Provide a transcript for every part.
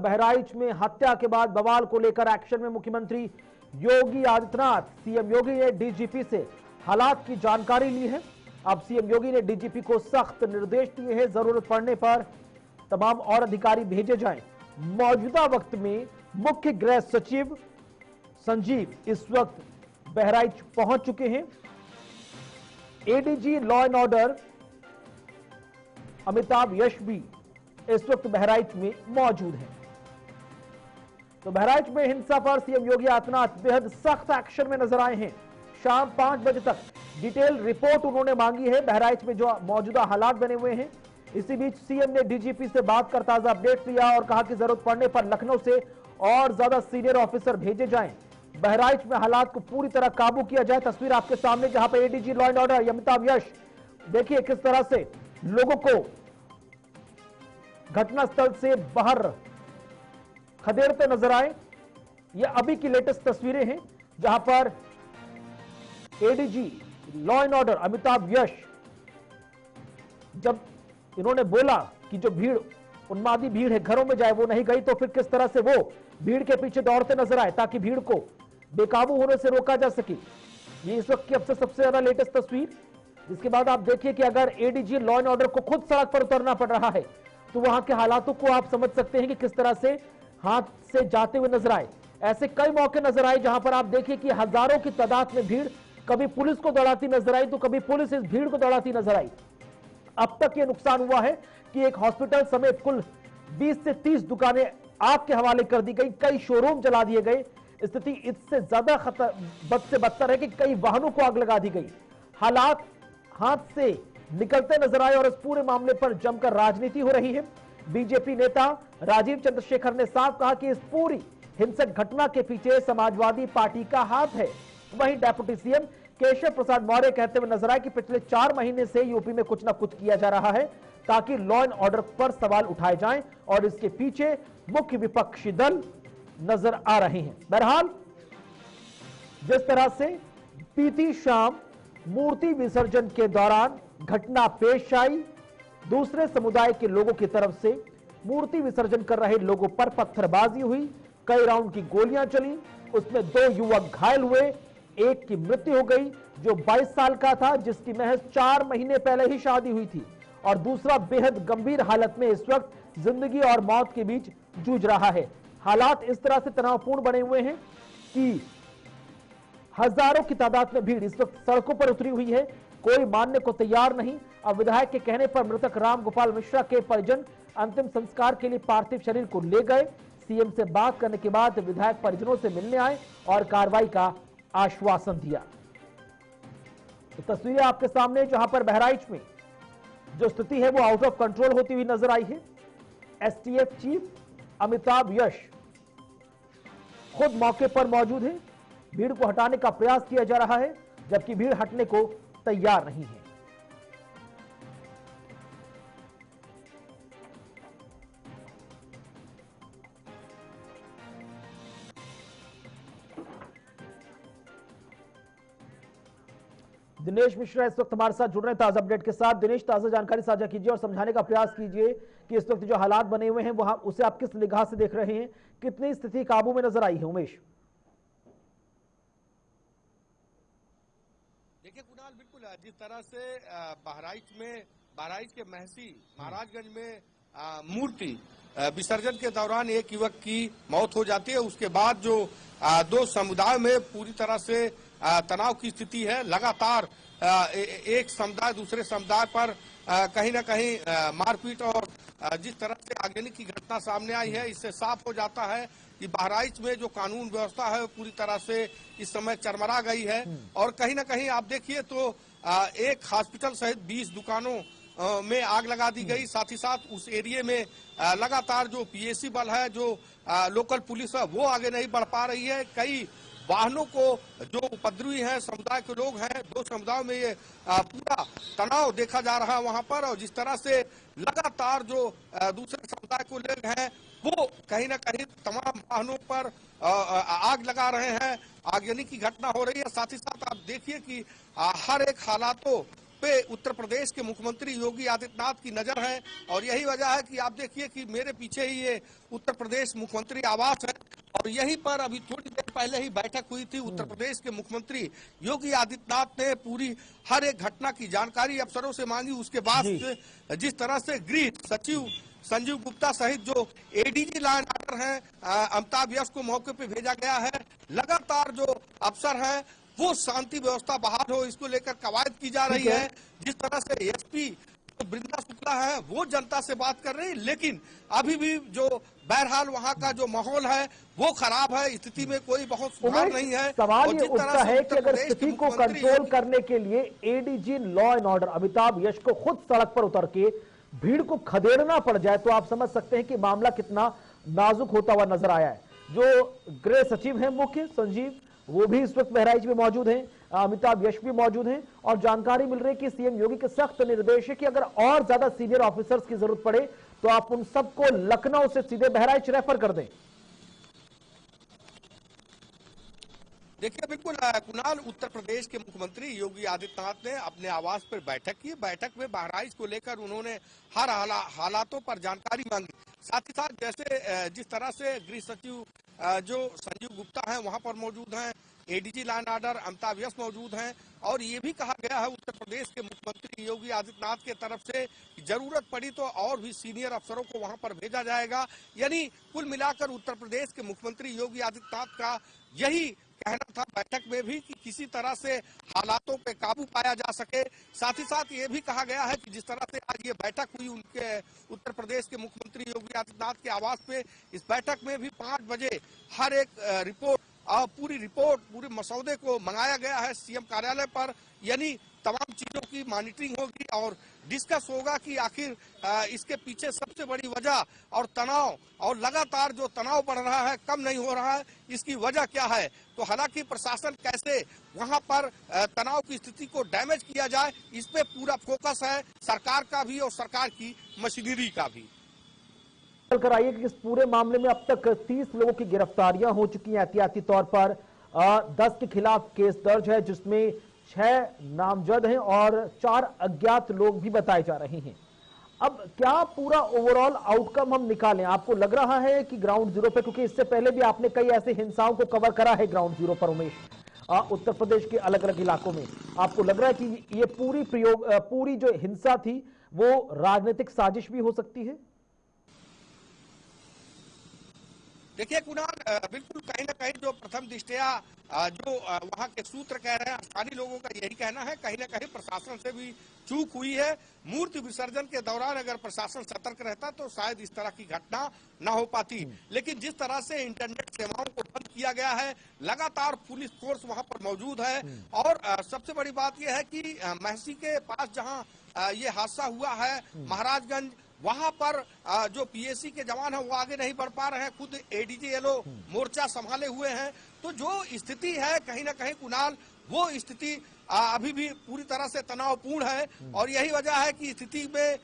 बहराइच में हत्या के बाद बवाल को लेकर एक्शन में मुख्यमंत्री योगी आदित्यनाथ। सीएम योगी ने डीजीपी से हालात की जानकारी ली है। अब सीएम योगी ने डीजीपी को सख्त निर्देश दिए हैं, जरूरत पड़ने पर तमाम और अधिकारी भेजे जाएं। मौजूदा वक्त में मुख्य गृह सचिव संजीव इस वक्त बहराइच पहुंच चुके हैं। ADG law and order Amitabh Yash भी इस वक्त बहराइच में मौजूद हैं। तो बहराइच में हिंसा पर सीएम योगी आदित्यनाथ बेहद सख्त एक्शन में नजर आए हैं। शाम 5 बजे तक डिटेल रिपोर्ट उन्होंने मांगी है बहराइच में जो मौजूदा हालात बने हुए हैं। इसी बीच सीएम ने डीजीपी से बात कर ताजा अपडेट लिया और कहा कि जरूरत पड़ने पर लखनऊ से और ज्यादा सीनियर ऑफिसर भेजे जाएं। बहराइच में हालात को पूरी तरह काबू किया जाए। तस्वीर आपके सामने जहां पर ADG law and order Amitabh Yash देखिए किस तरह से लोगों को घटनास्थल से बाहर खदेड़ते नजर आए। ये अभी की लेटेस्ट तस्वीरें हैं जहां पर ADG law and order Amitabh Yash जब इन्होंने बोला कि जो भीड़ उन्मादी भीड़ है घरों में जाए, वो नहीं गई, तो फिर किस तरह से वो भीड़ के पीछे दौड़ते नजर आए ताकि भीड़ को बेकाबू होने से रोका जा सके। ये इस वक्त की अब से सबसे ज्यादा लेटेस्ट तस्वीर, जिसके बाद आप देखिए कि अगर एडीजी लॉ एंड ऑर्डर को खुद सड़क पर उतरना पड़ रहा है तो वहां के हालातों को आप समझ सकते हैं कि किस तरह से हाथ से जाते हुए नजर आए। ऐसे कई मौके नजर आए जहां पर आप देखिए कि हजारों की तादाद में भीड़ कभी पुलिस को दौड़ाती नजर आई तो कभी पुलिस इस भीड़ को दौड़ाती नजर आई। अब तक ये नुकसान हुआ है कि एक हॉस्पिटल समेत कुल 20 से 30 दुकानें आग के हवाले कर दी गई, कई शोरूम जला दिए गए। स्थिति इससे ज्यादा बद से बदतर है कि कई वाहनों को आग लगा दी गई। हालात हाथ से निकलते नजर आए और इस पूरे मामले पर जमकर राजनीति हो रही है। बीजेपी नेता राजीव चंद्रशेखर ने साफ कहा कि इस पूरी हिंसक घटना के पीछे समाजवादी पार्टी का हाथ है। वहीं डेप्यूटी सीएम केशव प्रसाद मौर्य कहते हुए नजर आए कि पिछले 4 महीने से यूपी में कुछ ना कुछ किया जा रहा है ताकि लॉ एंड ऑर्डर पर सवाल उठाए जाएं और इसके पीछे मुख्य विपक्षी दल नजर आ रहे हैं। बहरहाल जिस तरह से बीती शाम मूर्ति विसर्जन के दौरान घटना पेश आई, दूसरे समुदाय के लोगों की तरफ से मूर्ति विसर्जन कर रहे लोगों पर पत्थरबाजी हुई, कई राउंड की गोलियां चली, उसमें 2 युवक घायल हुए, एक की मृत्यु हो गई जो 22 साल का था जिसकी महज 4 महीने पहले ही शादी हुई थी, और दूसरा बेहद गंभीर हालत में इस वक्त जिंदगी और मौत के बीच जूझ रहा है। हालात इस तरह से तनावपूर्ण बने हुए हैं कि हजारों की तादाद में भीड़ इस वक्त सड़कों पर उतरी हुई है, कोई मानने को तैयार नहीं। अब विधायक के कहने पर मृतक राम गोपाल मिश्रा के परिजन अंतिम संस्कार के लिए पार्थिव शरीर को ले गए। सीएम से बात करने के बाद विधायक परिजनों से मिलने आए और कार्रवाई का आश्वासन दिया। तो तस्वीरें आपके सामने जहां पर बहराइच में जो स्थिति है वो आउट ऑफ कंट्रोल होती हुई नजर आई है। एसटीएफ चीफ अमिताभ यश खुद मौके पर मौजूद है, भीड़ को हटाने का प्रयास किया जा रहा है जबकि भीड़ हटने को तैयार नहीं है। दिनेश मिश्रा इस वक्त हमारे साथ जुड़ रहे हैं ताजा अपडेट के साथ। दिनेश, ताजा जानकारी साझा कीजिए और समझाने का प्रयास कीजिए कि इस वक्त जो हालात बने हुए हैं वहां उसे आप किस निगाह से देख रहे हैं, कितनी स्थिति काबू में नजर आई है। उमेश। देखिए कुणाल, बिल्कुल जिस तरह से बहराइच के महसी महाराजगंज में मूर्ति विसर्जन के दौरान एक युवक की मौत हो जाती है, उसके बाद जो 2 समुदाय में पूरी तरह से तनाव की स्थिति है। लगातार एक समुदाय दूसरे समुदाय पर कहीं ना कहीं मारपीट और जिस तरह से आगजनी की घटना सामने आई है, इससे साफ हो जाता है कि बहराइच में जो कानून व्यवस्था है पूरी तरह से इस समय चरमरा गई है। और कहीं ना कहीं आप देखिए तो एक हॉस्पिटल सहित 20 दुकानों में आग लगा दी गई। साथ ही साथ उस एरिया में लगातार जो पीएसी बल है, जो लोकल पुलिस है, वो आगे नहीं बढ़ पा रही है। कई वाहनों को जो उपद्रवी हैं समुदाय के लोग हैं, 2 समुदायों में ये पूरा तनाव देखा जा रहा है वहां पर। और जिस तरह से लगातार जो दूसरे समुदाय को लोग हैं वो कहीं ना कहीं तमाम वाहनों पर आग लगा रहे हैं, आगजनी की घटना हो रही है। साथ ही साथ आप देखिए कि हर एक हालातों पे उत्तर प्रदेश के मुख्यमंत्री योगी आदित्यनाथ की नजर है। और यही वजह है कि आप देखिए कि मेरे पीछे ही ये उत्तर प्रदेश मुख्यमंत्री आवास है और यहीं पर अभी थोड़ी देर पहले ही बैठक हुई थी। उत्तर प्रदेश के मुख्यमंत्री योगी आदित्यनाथ ने पूरी हर एक घटना की जानकारी अफसरों से मांगी। उसके बाद जिस तरह से गृह सचिव संजीव गुप्ता सहित जो एडीजी लॉ एंड ऑर्डर हैं अमिताभ यश को मौके पे भेजा गया है। लगातार जो अफसर हैं वो शांति व्यवस्था बहाल हो इसको लेकर कवायद की जा रही है। जिस तरह से एसपी तो वृंदा शुक्ला है वो जनता से बात कर रही है, लेकिन अभी भी जो बहरहाल वहां का जो माहौल है वो खराब है, स्थिति में कोई बहुत सुधार नहीं है। सवाल ये उठता है कि अगर स्थिति को कंट्रोल करने के लिए ADG law and order Amitabh Yash को खुद सड़क पर उतर के भीड़ को खदेड़ना पड़ जाए तो आप समझ सकते हैं कि मामला कितना नाजुक होता हुआ नजर आया है। जो गृह सचिव हैं मुख्य संजीव वो भी इस वक्त बहराइच में मौजूद हैं, अमिताभ यश भी मौजूद हैं और जानकारी मिल रही है कि सीएम योगी के सख्त निर्देश है कि अगर और ज्यादा सीनियर ऑफिसर्स की जरूरत पड़े तो आप उन सबको लखनऊ से सीधे बहराइच रेफर कर दें। देखिए बिल्कुल कुणाल, उत्तर प्रदेश के मुख्यमंत्री योगी आदित्यनाथ ने अपने आवास पर बैठक की। बैठक में बहराइच को लेकर उन्होंने हर हालातों पर जानकारी मांगी। साथ ही साथ जैसे जिस तरह से गृह सचिव जो संजीव गुप्ता हैं वहां पर मौजूद हैं, ADG law and order Amitabh Yash मौजूद हैं और ये भी कहा गया है उत्तर प्रदेश के मुख्यमंत्री योगी आदित्यनाथ के तरफ से जरूरत पड़ी तो और भी सीनियर अफसरों को वहां पर भेजा जाएगा। यानी कुल मिलाकर उत्तर प्रदेश के मुख्यमंत्री योगी आदित्यनाथ का यही कहना था बैठक में भी कि किसी तरह से हालातों पे काबू पाया जा सके। साथ ही साथ ये भी कहा गया है कि जिस तरह से आज ये बैठक हुई उनके उत्तर प्रदेश के मुख्यमंत्री योगी आदित्यनाथ के आवास पे, इस बैठक में भी 5 बजे हर एक रिपोर्ट पूरे मसौदे को मंगाया गया है सीएम कार्यालय पर। यानी तमाम चीजों की मॉनिटरिंग होगी और डिस्कस होगा कि आखिर इसके पीछे सबसे बड़ी वजह और तनाव और लगातार जो तनाव बढ़ रहा है कम नहीं हो रहा है इसकी वजह क्या है। तो हालांकि प्रशासन कैसे वहां पर तनाव की स्थिति को डैमेज किया जाए इस पे पूरा फोकस है सरकार का भी और सरकार की मशीनरी का भी। कराइए कि इस पूरे मामले में अब तक 30 लोगों की गिरफ्तारियां हो चुकी हैं। एहतियाती तौर पर 10 के खिलाफ केस दर्ज है जिसमें 6 नामजद हैं और 4 अज्ञात लोग भी बताए जा रहे हैं। अब क्या पूरा ओवरऑल आउटकम हम निकालें? आपको लग रहा है कि ग्राउंड जीरो पे, क्योंकि इससे पहले भी आपने कई ऐसे हिंसाओं को कवर करा है ग्राउंड जीरो पर उमेश, उत्तर प्रदेश के अलग अलग इलाकों में, आपको लग रहा है कि ये पूरी जो हिंसा थी वो राजनीतिक साजिश भी हो सकती है? देखिए कुणाल, बिल्कुल कहीं ना कहीं जो प्रथम दृष्टया जो वहां के सूत्र कह रहे हैं, स्थानीय लोगों का यही कहना है कहीं ना कहीं प्रशासन से भी चूक हुई है। मूर्ति विसर्जन के दौरान अगर प्रशासन सतर्क रहता तो शायद इस तरह की घटना न हो पाती। लेकिन जिस तरह से इंटरनेट सेवाओं को बंद किया गया है, लगातार पुलिस फोर्स वहां पर मौजूद है और सबसे बड़ी बात यह है कि महसी के पास जहां ये हादसा हुआ है महाराजगंज, वहां पर जो पीएसी के जवान हैं वो आगे नहीं बढ़ पा रहे हैं, खुद एडीजी एलओ मोर्चा संभाले हुए हैं। तो जो स्थिति है कहीं ना कहीं कुणाल वो स्थिति अभी भी पूरी तरह से तनावपूर्ण है और यही वजह है कि स्थिति में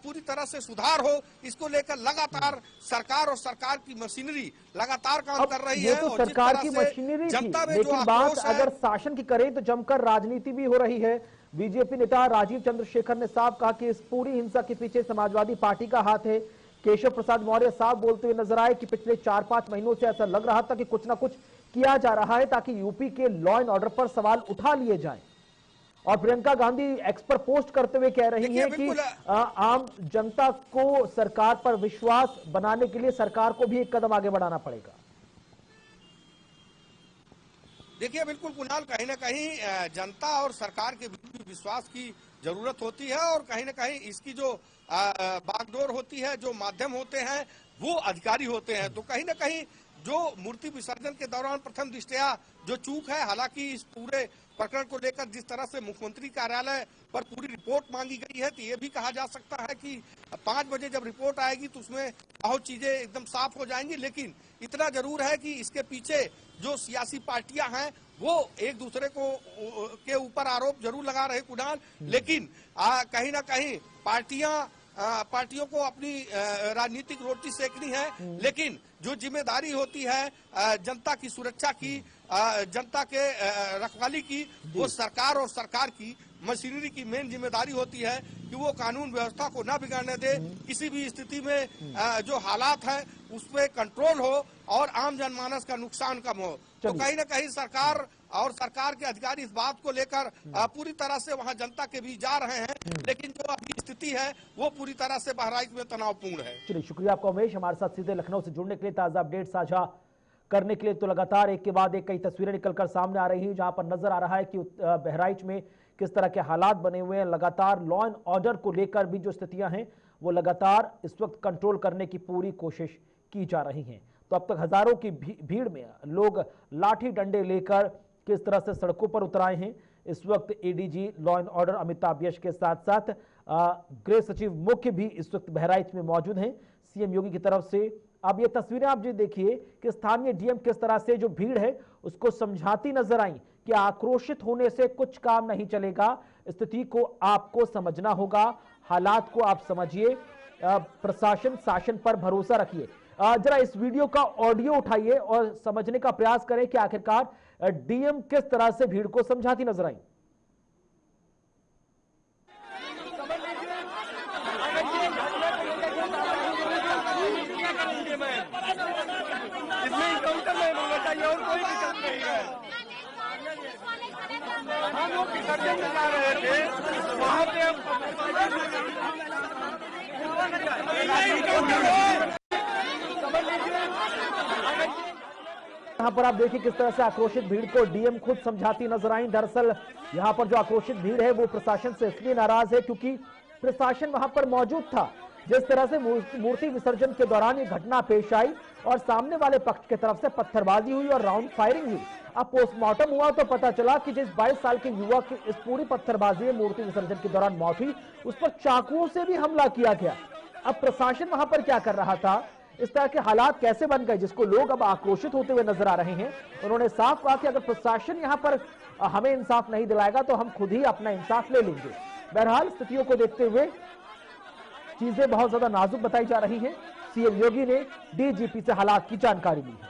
पूरी तरह से सुधार हो इसको लेकर लगातार सरकार और सरकार की मशीनरी लगातार काम कर रही है। तो सरकार की मशीनरी जनता में लेकिन बात अगर शासन की करें तो जमकर राजनीति भी हो रही है। बीजेपी नेता राजीव चंद्रशेखर ने साफ कहा कि इस पूरी हिंसा के पीछे समाजवादी पार्टी का हाथ है। केशव प्रसाद मौर्य साफ बोलते हुए नजर आए कि पिछले 4-5 महीनों से ऐसा लग रहा था कि कुछ ना कुछ किया जा रहा है ताकि यूपी के लॉ एंड ऑर्डर पर सवाल उठा लिए जाएं। और प्रियंका गांधी एक्स पर पोस्ट करते हुए कह रही हैं कि आम जनता को सरकार पर विश्वास बनाने के लिए सरकार को भी एक कदम आगे बढ़ाना पड़ेगा। देखिए बिल्कुल कुणाल, कहीं ना कहीं जनता और सरकार के बीच विश्वास की जरूरत होती है और कहीं ना कहीं इसकी जो बागडोर होती है, जो माध्यम होते हैं वो अधिकारी होते हैं। तो कहीं ना कहीं जो मूर्ति विसर्जन के दौरान प्रथम दृष्टया जो चूक है, हालांकि इस पूरे प्रकरण को लेकर जिस तरह से मुख्यमंत्री कार्यालय पर पूरी रिपोर्ट मांगी गई है तो ये भी कहा जा सकता है कि 5 बजे जब रिपोर्ट आएगी तो उसमें बहुत चीजें एकदम साफ हो जाएंगी। लेकिन इतना जरूर है कि इसके पीछे जो सियासी पार्टियां हैं वो एक दूसरे को के ऊपर आरोप जरूर लगा रहे कुणाल, लेकिन कहीं ना कहीं पार्टियों को अपनी राजनीतिक रोटी सेकनी है। लेकिन जो जिम्मेदारी होती है जनता की सुरक्षा की, जनता के रखवाली की, वो सरकार और सरकार की मशीनरी की मेन जिम्मेदारी होती है कि वो कानून व्यवस्था को ना बिगाड़ने दे, किसी भी स्थिति में जो हालात है उस पर कंट्रोल हो और आम जनमानस का नुकसान कम हो। तो कहीं ना कहीं सरकार और सरकार के अधिकारी इस बात को लेकर पूरी तरह से वहां जनता के बीच जा रहे हैं, लेकिन जो अभी स्थिति है वो पूरी तरह से बहराइच में तनावपूर्ण है। चलिए, शुक्रिया आपका उमेश, हमारे साथ सीधे लखनऊ से जुड़ने के लिए, ताजा अपडेट साझा करने के लिए। तो लगातार एक के बाद एक कई तस्वीरें निकलकर सामने आ रही हैं, जहां पर नजर आ रहा है कि बहराइच में किस तरह के हालात बने हुए हैं। लगातार लॉ एंड ऑर्डर को लेकर भी जो स्थितियां हैं वो लगातार इस वक्त कंट्रोल करने की पूरी कोशिश की जा रही हैं। तो अब तक हजारों की भीड़ में लोग लाठी डंडे लेकर किस तरह से सड़कों पर उतर आए हैं। इस वक्त ADG law and order Amitabh Yash के साथ साथ गृह सचिव मुख्य भी इस वक्त बहराइच में मौजूद हैं सीएम योगी की तरफ से। अब ये तस्वीरें आप जो देखिए कि स्थानीय डीएम किस तरह से जो भीड़ है उसको समझाती नजर आई कि आक्रोशित होने से कुछ काम नहीं चलेगा, स्थिति को आपको समझना होगा, हालात को आप समझिए, प्रशासन शासन पर भरोसा रखिए। जरा इस वीडियो का ऑडियो उठाइए और समझने का प्रयास करें कि आखिरकार डीएम किस तरह से भीड़ को समझाती नजर आई। इसमें काउंटर में होना चाहिए और कोई दिक्कत नहीं है। हम लोग विसर्जन में जा रहे थे, वहाँ पे यहाँ पर आप देखिए किस तरह से आक्रोशित भीड़ को डीएम खुद समझाती नजर आई। दरअसल यहाँ पर जो आक्रोशित भीड़ है वो प्रशासन से इसलिए नाराज है क्योंकि प्रशासन वहां पर मौजूद था। जिस तरह से मूर्ति विसर्जन के दौरान ये घटना पेश आई और सामने वाले पक्ष की तरफ से पत्थरबाजी हुई और राउंड फायरिंग हुई। अब पोस्टमार्टम हुआ तो पता चला कि जिस 22 साल के युवक की इस पूरी पत्थरबाजी में मूर्ति विसर्जन के दौरान मौत हुई, उस पर चाकुओं से भी हमला किया गया। अब प्रशासन वहां पर क्या कर रहा था, इस तरह के हालात कैसे बन गए जिसको लोग अब आक्रोशित होते हुए नजर आ रहे हैं। उन्होंने साफ कहा कि अगर प्रशासन यहाँ पर हमें इंसाफ नहीं दिलाएगा तो हम खुद ही अपना इंसाफ ले लेंगे। बहरहाल स्थितियों को देखते हुए चीजें बहुत ज्यादा नाजुक बताई जा रही हैं। सीएम योगी ने डीजीपी से हालात की जानकारी ली है।